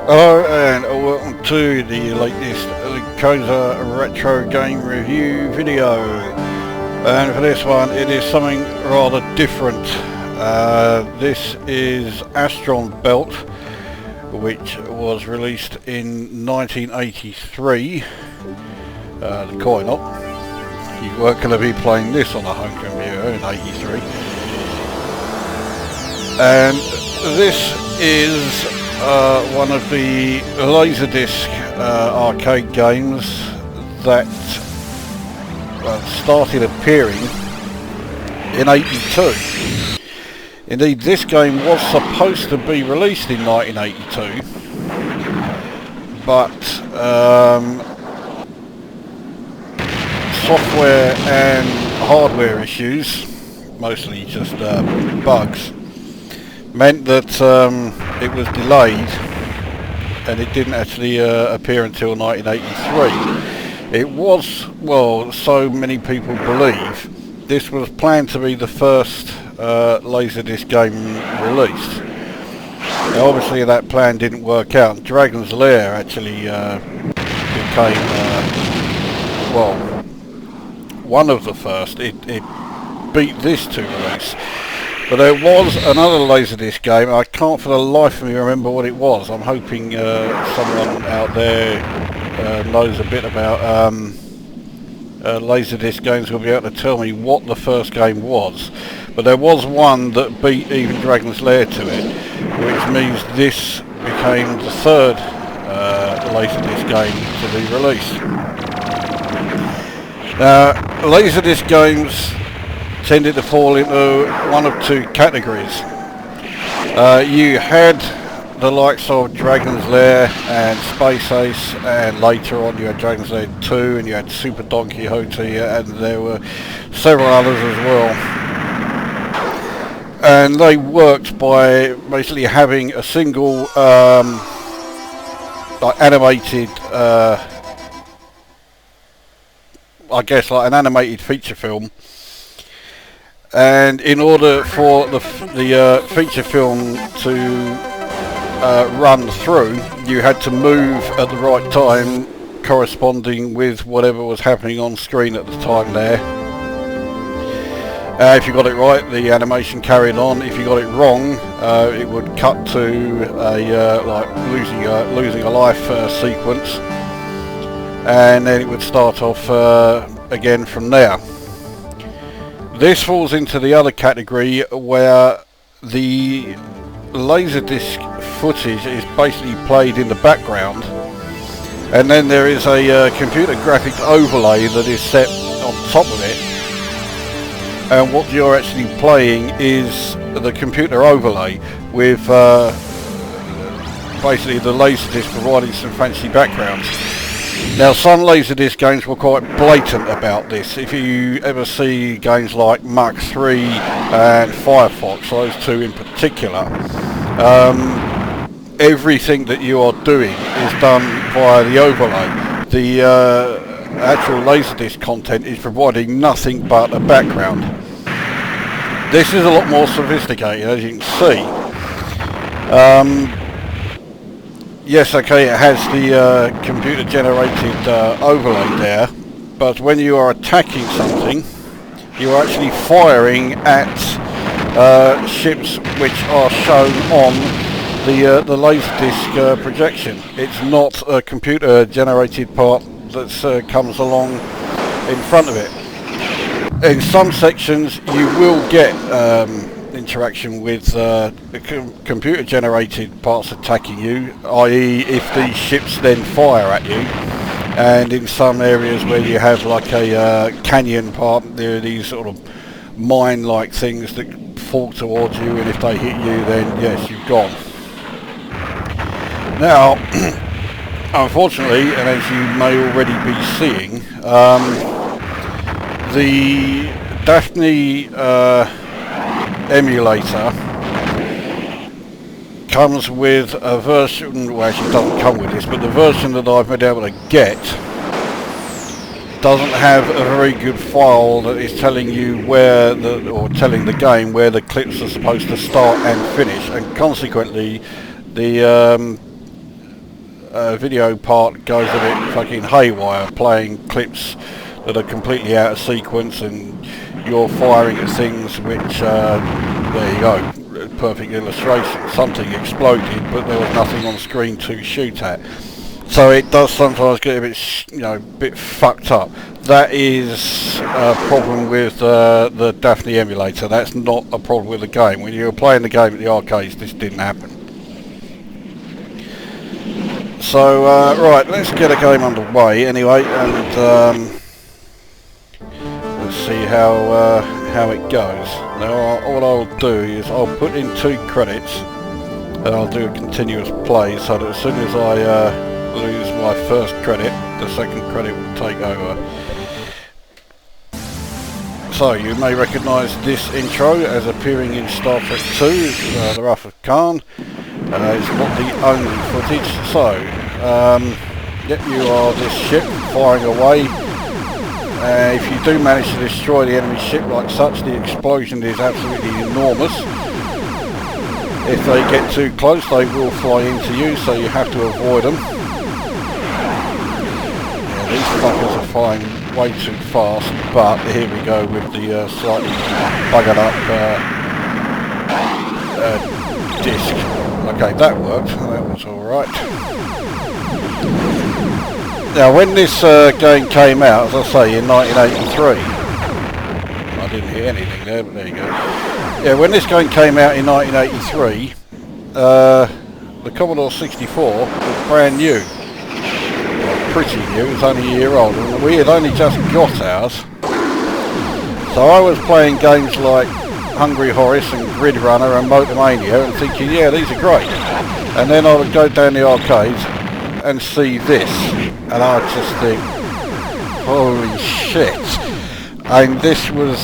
Hello and welcome to the latest Lukozer retro game review video, and for this one it is something rather different. This is Astron Belt, which was released in 1983, the coin-op. You weren't going to be playing this on a home computer in 83, and this is one of the Laserdisc arcade games that started appearing in 82. Indeed, this game was supposed to be released in 1982, but software and hardware issues, mostly just bugs, meant that it was delayed and it didn't actually appear until 1983. It was, well, so many people believe, this was planned to be the first Laserdisc game released. Now, obviously that plan didn't work out. Dragon's Lair actually became, well, one of the first. It beat this to release. But there was another Laserdisc game. I can't for the life of me remember what it was. I'm hoping someone out there knows a bit about Laserdisc games will be able to tell me what the first game was. But there was one that beat even Dragon's Lair to it, which means this became the third Laserdisc game to be released. Laserdisc games tended to fall into one of two categories. You had the likes of Dragon's Lair and Space Ace, and later on you had Dragon's Lair 2 and you had Super Don Quixote, and there were several others as well. And they worked by basically having a single like animated, I guess like an animated feature film. And in order for the feature film to run through, you had to move at the right time, corresponding with whatever was happening on screen at the time there. If you got it right, the animation carried on. If you got it wrong, it would cut to a like losing a life sequence, and then it would start off again from there. This falls into the other category where the Laserdisc footage is basically played in the background, and then there is a computer graphics overlay that is set on top of it, and what you're actually playing is the computer overlay with basically the Laserdisc providing some fancy backgrounds. Now, some Laserdisc games were quite blatant about this. If you ever see games like Mach 3 and Firefox, those two in particular, everything that you are doing is done via the overlay. The actual Laserdisc content is providing nothing but a background. This is a lot more sophisticated, as you can see. Yes, okay, it has the computer-generated overlay there, but when you are attacking something, you are actually firing at ships which are shown on the Laserdisc projection. It's not a computer-generated part that comes along in front of it. In some sections, you will get interaction with computer-generated parts attacking you, i.e. if these ships then fire at you. And in some areas where you have like a canyon part, there are these sort of mine-like things that fall towards you, and if they hit you, then yes, you've gone. Now, unfortunately, and as you may already be seeing, the Daphne emulator comes with a version, well, actually it doesn't come with this, but the version that I've been able to get doesn't have a very good file that is telling you where or telling the game where the clips are supposed to start and finish, and consequently the video part goes a bit fucking haywire, playing clips that are completely out of sequence, and you're firing at things which, there you go, perfect illustration. Something exploded, but there was nothing on screen to shoot at. So it does sometimes get a bit, bit fucked up. That is a problem with the Daphne emulator. That's not a problem with the game. When you were playing the game at the arcades, this didn't happen. So right, let's get a game underway anyway, and let's see how it goes. Now, what I'll do is I'll put in 2 credits, and I'll do a continuous play, so that as soon as I lose my first credit, the second credit will take over. So you may recognise this intro as appearing in Star Trek 2, the Wrath of Khan. It's not the only footage. So, yep, you are this ship firing away. If you do manage to destroy the enemy ship like such, the explosion is absolutely enormous. If they get too close, they will fly into you, so you have to avoid them. Yeah, these fuckers are flying way too fast, but here we go with the slightly buggered up disc. Okay, that worked. That was alright. Now, when this game came out, as I say, in 1983, I didn't hear anything there, but there you go. Yeah, when this game came out in 1983, the Commodore 64 was brand new. Well, pretty new, it was only a year old, and we had only just got ours. So I was playing games like Hungry Horace and Grid Runner and Motormania and thinking, yeah, these are great. And then I would go down the arcades and see this, and I just think, holy shit. And this was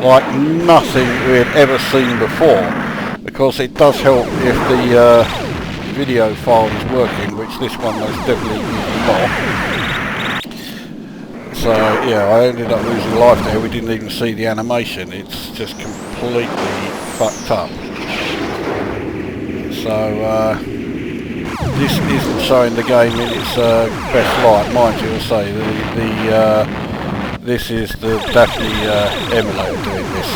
like nothing we had ever seen before. Of course, it does help if the video file is working, which this one most definitely is not. So yeah, I ended up losing life there. We didn't even see the animation. It's just completely fucked up. So this isn't showing the game in its best light, mind you. I say this is the Daphne emulator doing this.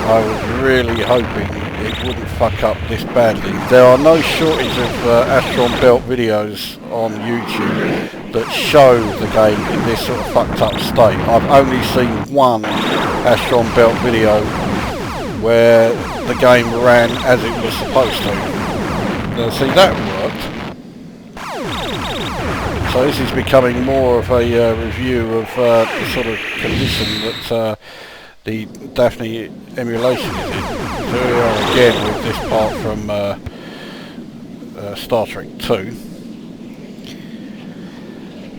I was really hoping it wouldn't fuck up this badly. There are no shortage of Astron Belt videos on YouTube that show the game in this sort of fucked up state. I've only seen one Astron Belt video where the game ran as it was supposed to. Now see, that worked. So this is becoming more of a review of the sort of condition that the Daphne emulation is in. Here we are again with this part from Star Trek 2.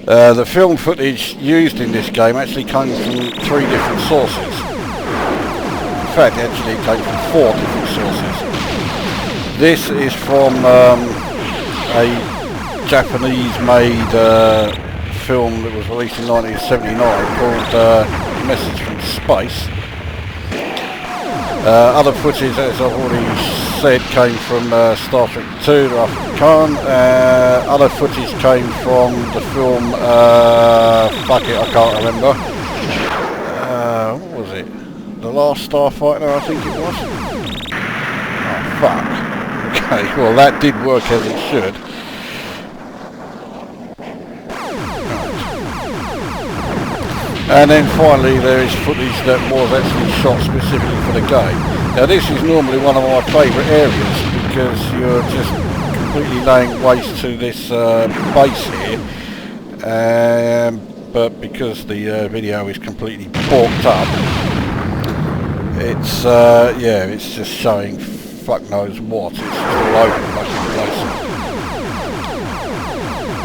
The film footage used in this game actually comes from 3 different sources. In fact, actually it came from 4 different sources. This is from a Japanese-made film that was released in 1979 called Message from Space. Other footage, as I've already said, came from Star Trek 2, The Wrath of Khan. Other footage came from the film, fuck it, I can't remember. What was it? The Last Starfighter, I think it was. Oh, fuck. Okay, well that did work as it should. And then finally there is footage that was actually shot specifically for the game. Now this is normally one of my favourite areas because you're just completely laying waste to this base here. But because the video is completely borked up, it's yeah, it's just showing fuck knows what. It's just all over the fucking place.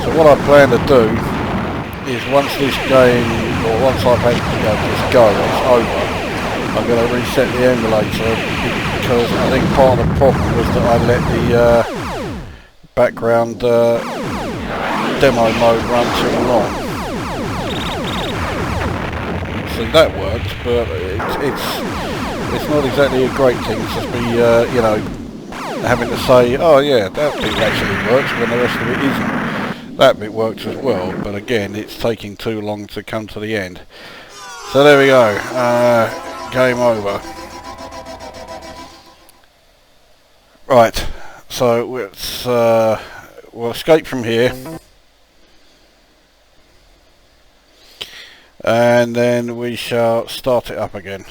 So what I plan to do is once this game, or once I've had this go, it's over, I'm going to reset the emulator because I think part of the problem was that I let the background demo mode run too long. So that worked, but it's not exactly a great thing to be, you know, having to say, oh yeah, that bit actually works when the rest of it isn't. That bit works as well, but again, it's taking too long to come to the end. So there we go, game over. Right, so let's, we'll escape from here. And then we shall start it up again.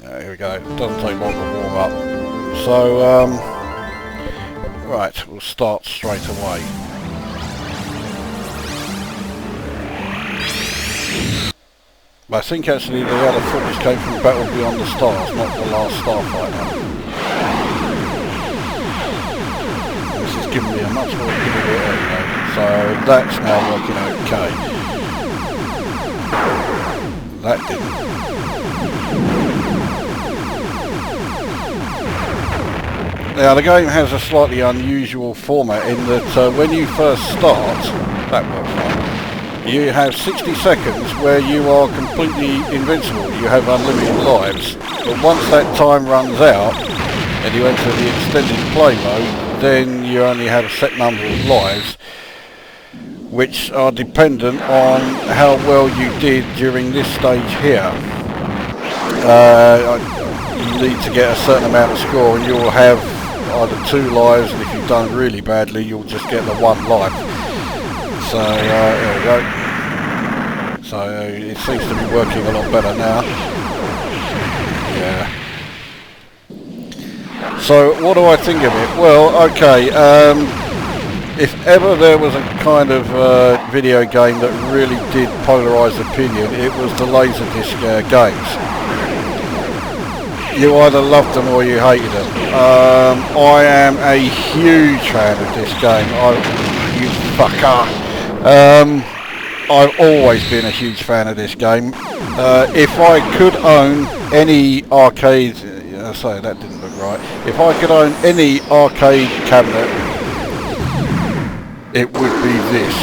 Here we go, it doesn't take long to warm up. So, right, we'll start straight away. I think actually the other footage came from Battle Beyond the Stars, not the last Starfighter. This is giving me a much more vivid area, so that's now working okay. That didn't. Now the game has a slightly unusual format in that when you first start, that works fine, you have 60 seconds where you are completely invincible, you have unlimited lives, but once that time runs out and you enter the extended play mode, then you only have a set number of lives, which are dependent on how well you did during this stage here. You need to get a certain amount of score and you'll have either 2 lives, and if you've done really badly you'll just get the 1 life. So there we go. So it seems to be working a lot better now. Yeah. So what do I think of it? Well, okay, if ever there was a kind of video game that really did polarise opinion, it was the Laserdisc games. You either loved them or you hated them. I am a huge fan of this game. You fucker. I've always been a huge fan of this game. If I could own any arcade, sorry, that didn't look right. If I could own any arcade cabinet, it would be this.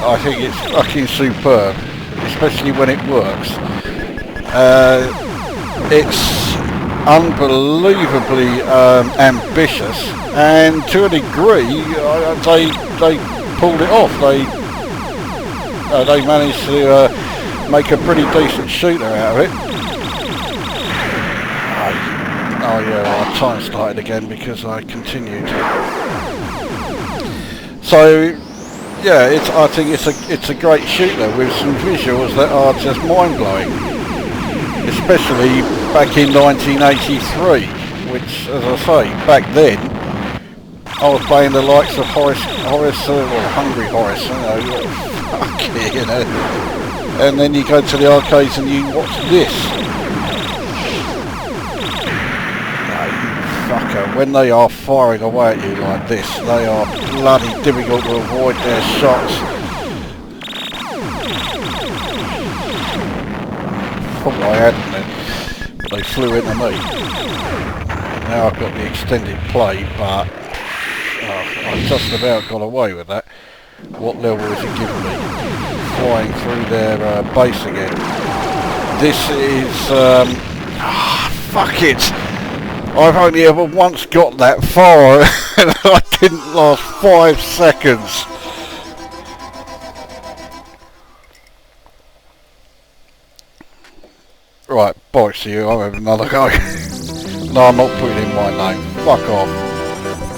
I think it's fucking superb, especially when it works. It's unbelievably ambitious, and to a degree they pulled it off. They managed to make a pretty decent shooter out of it. Oh yeah, well, our time started again because I continued. So yeah, I think it's a great shooter with some visuals that are just mind-blowing. Especially back in 1983, which, as I say, back then, I was playing the likes of Horace or Hungry Horace, fuck it, you know. And then you go to the arcades and you watch this. No, you fucker, when they are firing away at you like this, they are bloody difficult to avoid their shots. Thought I had them, but they flew into me. Now I've got the extended play, but I just about got away with that. What level is it giving me? Flying through their base again. This is fuck it. I've only ever once got that far, and I didn't last 5 seconds. Right, bollocks to you, I'll have another go. No, I'm not putting in my name. Fuck off.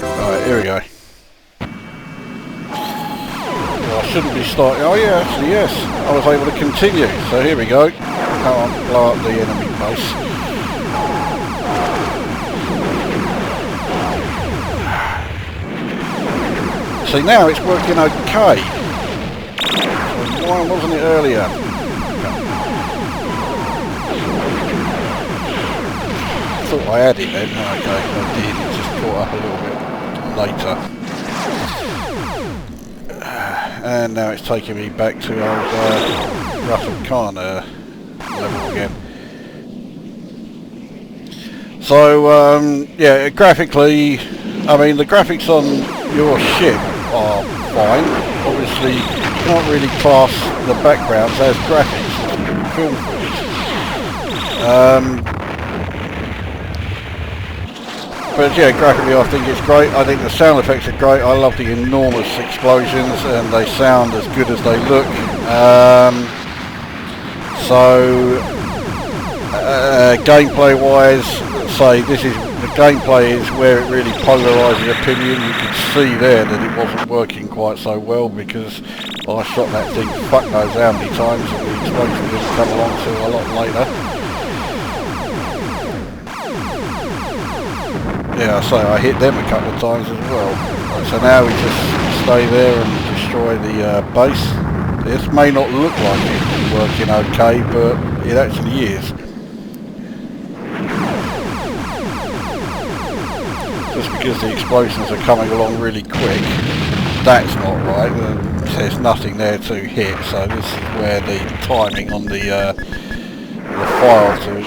Right, here we go. Well, I shouldn't be starting. Oh yeah, actually yes. I was able to continue. So here we go. Come on, blow up the enemy base. See, now it's working okay. So why wasn't it earlier? I thought I had it then. Okay, I did. It just caught up a little bit later. And now it's taking me back to old Russell Khan level again. So yeah, graphically, I mean the graphics on your ship are fine. obviously can't really class the backgrounds as graphics, film footage. But yeah, graphically I think it's great. I think the sound effects are great. I love the enormous explosions, and they sound as good as they look. Gameplay wise, say the gameplay is where it really polarises opinion. You could see there that it wasn't working quite so well, because I shot that thing fuck knows how many times, and the explosion didn't come along till a lot later. Yeah, I hit them a couple of times as well. Right, so now we just stay there and destroy the base. This may not look like it's working okay, but it actually is. Just because the explosions are coming along really quick, that's not right. There's nothing there to hit, so this is where the timing on the file to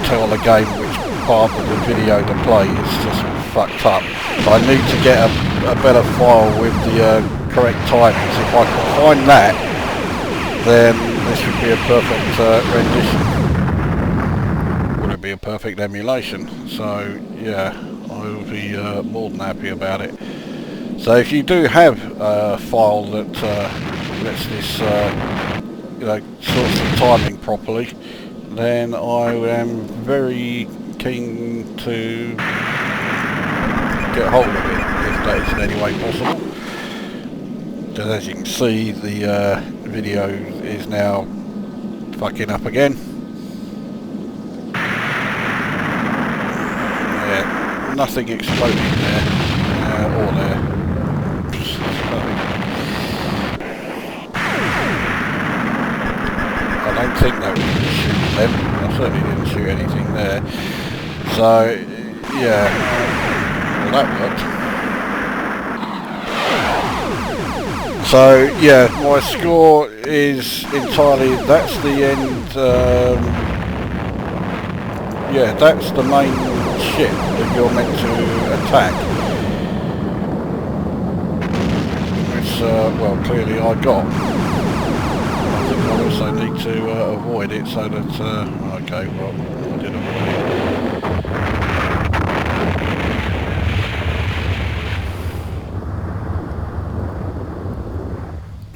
tell the game which part of the video to play is just fucked up. So I need to get a better file with the correct timings. If I can find that, then this would be a perfect rendition. Would it be a perfect emulation? So yeah, I will be more than happy about it. So if you do have a file that lets this sorts the timing properly, then I am very keen to get hold of it, if that is in any way possible. Because as you can see, the video is now fucking up again. Yeah, nothing exploding there, or there. I don't think that was shooting them. I certainly didn't shoot anything there. So, yeah, well, that worked. So, yeah, my score is entirely, that's the end, yeah, that's the main ship that you're meant to attack. Which, well, clearly I got. I think I also need to avoid it so that, okay, well, I did avoid it.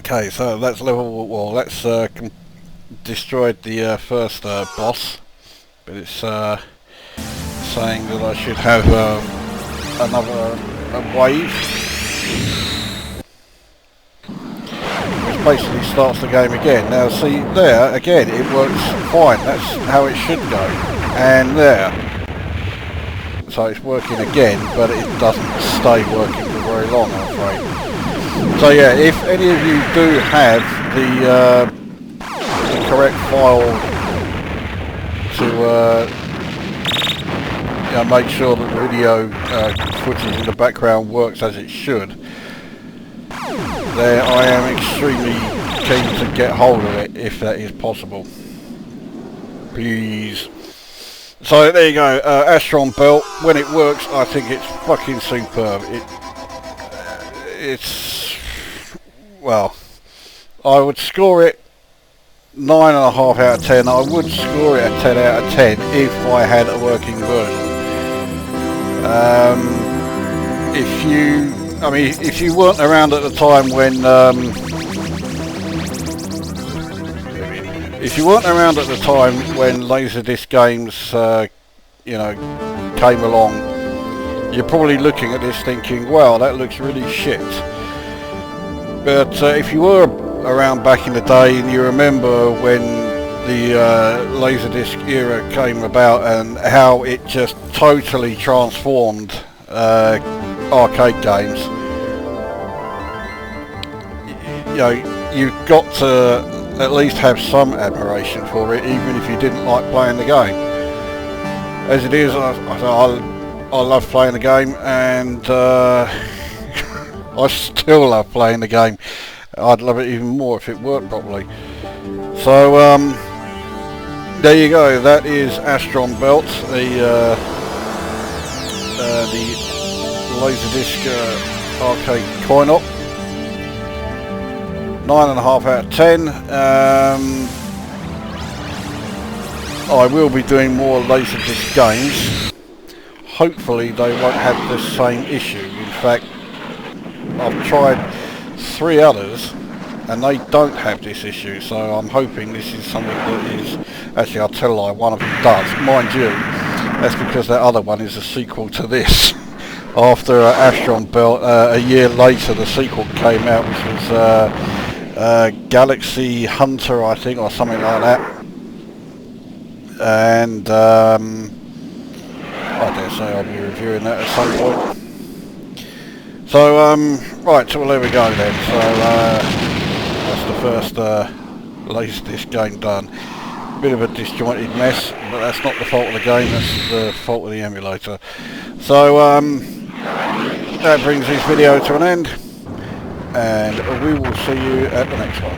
Okay, so that's level, well, that's destroyed the first boss, but it's saying that I should have another wave, which basically starts the game again. Now see, there, again, it works fine, that's how it should go, and there. So it's working again, but it doesn't stay working for very long, I'm afraid. So yeah, if any of you do have the correct file to make sure that the video footage in the background works as it should, then I am extremely keen to get hold of it if that is possible. Please. So there you go, Astron Belt. When it works, I think it's fucking superb. It's, well, I would score it 9.5 out of 10. I would score it a 10 out of 10 if I had a working version. If you weren't around at the time when Laserdisc games came along, you're probably looking at this thinking, wow, that looks really shit. But if you were around back in the day and you remember when the Laserdisc era came about and how it just totally transformed arcade games, you've got to at least have some admiration for it, even if you didn't like playing the game. As it is, I love playing the game, and I still love playing the game. I'd love it even more if it worked properly. So there you go. That is Astron Belt, the Laserdisc arcade coin-op. 9.5 out of 10. I will be doing more Laserdisc games. Hopefully they won't have the same issue. In fact, I've tried 3 others and they don't have this issue, so I'm hoping this is something that is... Actually, I'll tell a lie, one of them does. Mind you, that's because that other one is a sequel to this. After Astron Belt, a year later the sequel came out, which was Galaxy Hunter, I think, or something like that. And I dare say I'll be reviewing that at some point. So right, so well, there we go then. So that's the first Laserdisc game done. Bit of a disjointed mess, but that's not the fault of the game, that's the fault of the emulator. So that brings this video to an end, and we will see you at the next one.